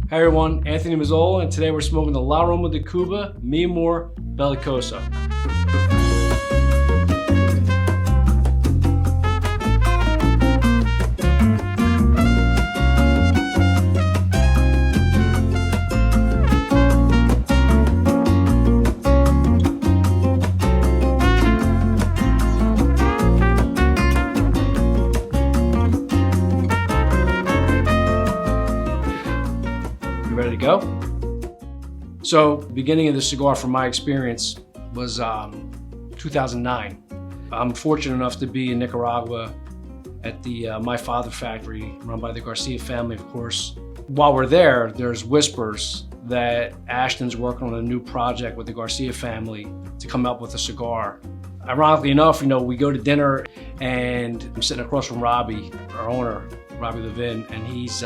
Hey everyone, Anthony Mazzola, and today we're smoking the Aroma de Cuba Amor Bellicoso. Ready to go? So, the beginning of the cigar, from my experience, was 2009. I'm fortunate enough to be in Nicaragua at the My Father factory, run by the Garcia family, of course. While we're there, there's whispers that Ashton's working on a new project with the Garcia family to come up with a cigar. Ironically enough, we go to dinner and I'm sitting across from Robbie, our owner, Robbie Levin, and he's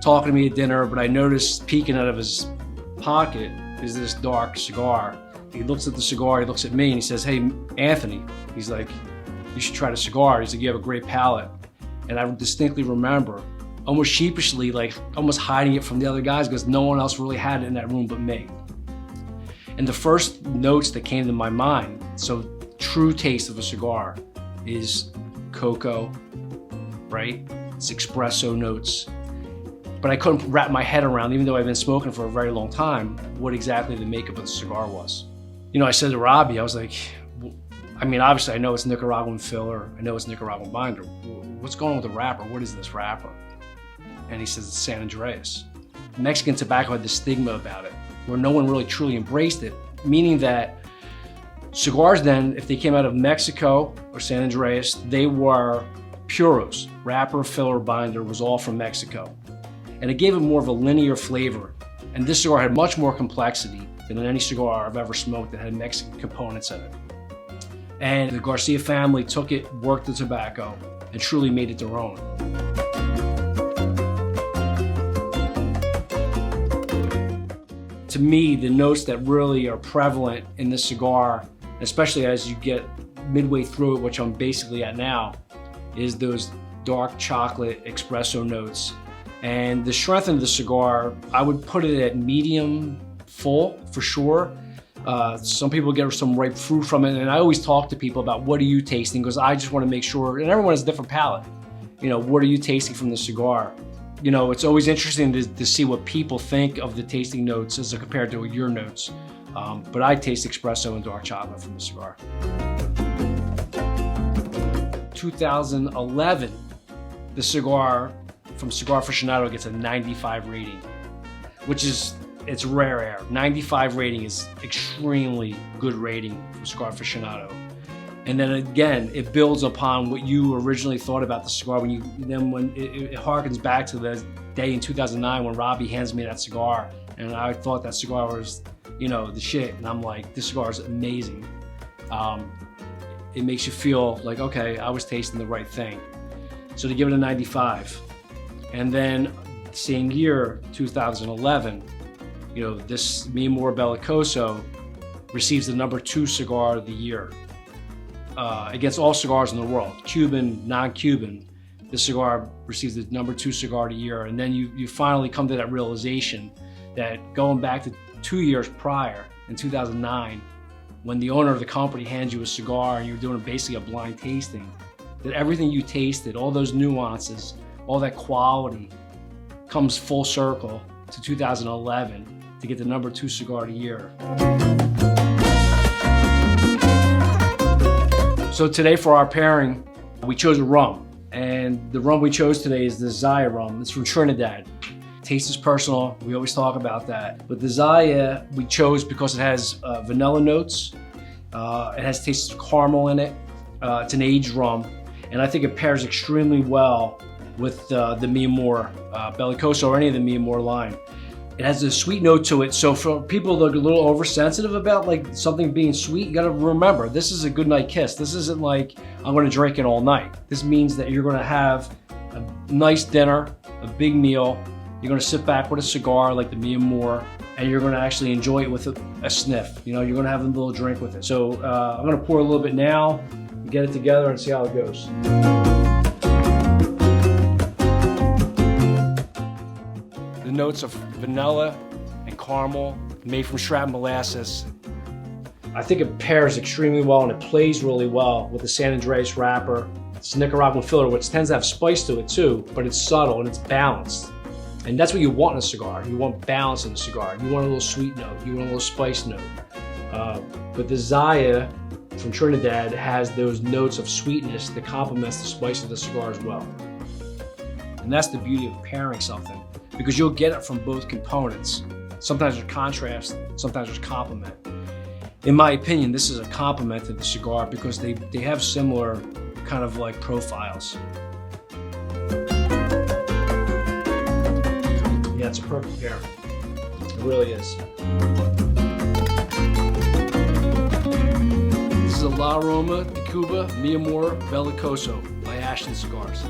talking to me at dinner, but I noticed peeking out of his pocket is this dark cigar. He looks at the cigar, he looks at me, and he says, "Hey, Anthony," he's like, "you should try the cigar." He's like, "You have a great palate." And I distinctly remember, almost sheepishly, like almost hiding it from the other guys because no one else really had it in that room but me. And the first notes that came to my mind, so true taste of a cigar, is cocoa, right? It's espresso notes. But I couldn't wrap my head around, even though I've been smoking for a very long time, what exactly the makeup of the cigar was. I said to Robbie, I was like, obviously I know it's Nicaraguan filler, I know it's Nicaraguan binder. What's going on with the wrapper? What is this wrapper? And he says it's San Andreas. Mexican tobacco had this stigma about it, where no one really truly embraced it, meaning that cigars then, if they came out of Mexico or San Andreas, they were puros. Wrapper, filler, binder was all from Mexico. And it gave it more of a linear flavor. And this cigar had much more complexity than any cigar I've ever smoked that had Mexican components in it. And the Garcia family took it, worked the tobacco, and truly made it their own. To me, the notes that really are prevalent in this cigar, especially as you get midway through it, which I'm basically at now, is those dark chocolate espresso notes. And the strength of the cigar, I would put it at medium full for sure. Some people get some ripe fruit from it, and I always talk to people about what are you tasting, because I just want to make sure, and everyone has a different palate. What are you tasting from the cigar? It's always interesting to see what people think of the tasting notes as compared to your notes. But I taste espresso and dark chocolate from the cigar. 2011, the cigar from Cigar Aficionado gets a 95 rating, which is, it's rare air. 95 rating is extremely good rating from Cigar Aficionado. And then again, it builds upon what you originally thought about the cigar when it harkens back to the day in 2009 when Robbie hands me that cigar, and I thought that cigar was, the shit. And I'm like, this cigar is amazing. It makes you feel like, okay, I was tasting the right thing. So to give it a 95. And then same year, 2011, this Amor Bellicoso receives the #2 cigar of the year against all cigars in the world, Cuban, non-Cuban. This cigar receives the #2 cigar of the year. And then you finally come to that realization that going back to 2 years prior, in 2009, when the owner of the company hands you a cigar and you're doing basically a blind tasting, that everything you tasted, all those nuances, all that quality comes full circle to 2011 to get the #2 cigar of the year. So today for our pairing, we chose a rum. And the rum we chose today is the Zaya rum. It's from Trinidad. Taste is personal, we always talk about that. But the Zaya we chose because it has vanilla notes, it has taste of caramel in it, it's an aged rum, and I think it pairs extremely well with the Amor Bellicoso or any of the Amor line. It has a sweet note to it, so for people that are a little oversensitive about like something being sweet, you gotta remember, this is a good night kiss. This isn't like, I'm gonna drink it all night. This means that you're gonna have a nice dinner, a big meal, you're gonna sit back with a cigar like the Amor, and you're gonna actually enjoy it with a sniff. You're gonna have a little drink with it. So I'm gonna pour a little bit now, get it together and see how it goes. notes of vanilla and caramel made from shroud molasses. I think it pairs extremely well and it plays really well with the San Andreas wrapper. It's Nicaraguan filler, which tends to have spice to it too, but it's subtle and it's balanced. And that's what you want in a cigar. You want balance in a cigar. You want a little sweet note. You want a little spice note. But the Zaya from Trinidad has those notes of sweetness that complements the spice of the cigar as well. And that's the beauty of pairing something, because you'll get it from both components. Sometimes there's contrast, sometimes there's complement. In my opinion, this is a complement to the cigar because they have similar kind of like profiles. Yeah, it's a perfect pair. It really is. This is a La Aroma de Cuba, Amor Bellicoso by Ashton Cigars.